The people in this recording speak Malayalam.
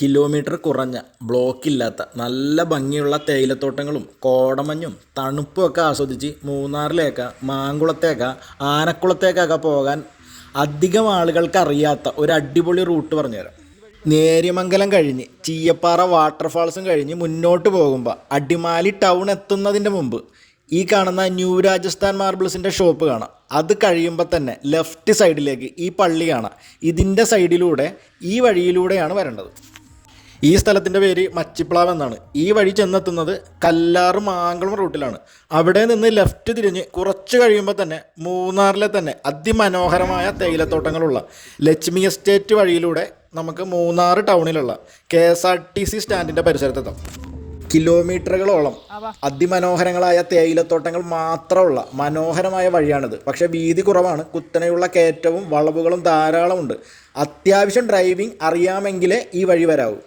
കിലോമീറ്റർ കുറഞ്ഞ ബ്ലോക്കില്ലാത്ത നല്ല ഭംഗിയുള്ള തേയിലത്തോട്ടങ്ങളും കോടമഞ്ഞും തണുപ്പും ഒക്കെ ആസ്വദിച്ച് മൂന്നാറിലേക്ക് മാങ്കുളത്തേക്ക് ആനക്കുളത്തേക്കൊക്കെ പോകാൻ അധികം ആളുകൾക്ക് അറിയാത്ത ഒരു അടിപൊളി റൂട്ട് പറഞ്ഞുതരാം. നേര്യമംഗലം കഴിഞ്ഞ് ചീയപ്പാറ വാട്ടർഫാൾസും കഴിഞ്ഞ് മുന്നോട്ട് പോകുമ്പോൾ അടിമാലി ടൗൺ എത്തുന്നതിൻ്റെ മുമ്പ് ഈ കാണുന്ന ന്യൂ രാജസ്ഥാൻ മാർബിൾസിൻ്റെ ഷോപ്പ് കാണാം. അത് കഴിയുമ്പോൾ തന്നെ ലെഫ്റ്റ് സൈഡിലേക്ക് ഈ പള്ളി കാണാം. ഇതിൻ്റെ സൈഡിലൂടെ ഈ വഴിയിലൂടെയാണ് വരേണ്ടത്. ഈ സ്ഥലത്തിൻ്റെ പേര് മച്ചിപ്ലാവ് എന്നാണ്. ഈ വഴി ചെന്നെത്തുന്നത് കല്ലാറ് മാങ്കുളം റൂട്ടിലാണ്. അവിടെ നിന്ന് ലെഫ്റ്റ് തിരിഞ്ഞ് കുറച്ച് കഴിയുമ്പോൾ തന്നെ മൂന്നാറിലെ തന്നെ അതിമനോഹരമായ തേയിലത്തോട്ടങ്ങളുള്ള ലക്ഷ്മി എസ്റ്റേറ്റ് വഴിയിലൂടെ നമുക്ക് മൂന്നാർ ടൗണിലുള്ള KSRTC സ്റ്റാൻഡിൻ്റെ പരിസരത്തെത്താം. കിലോമീറ്ററുകളോളം അതിമനോഹരങ്ങളായ തേയിലത്തോട്ടങ്ങൾ മാത്രമുള്ള മനോഹരമായ വഴിയാണിത്. പക്ഷേ വീതി കുറവാണ്, കുത്തനെയുള്ള കയറ്റവും വളവുകളും ധാരാളമുണ്ട്. അത്യാവശ്യം ഡ്രൈവിംഗ് അറിയാമെങ്കിലേ ഈ വഴി വരാവൂ.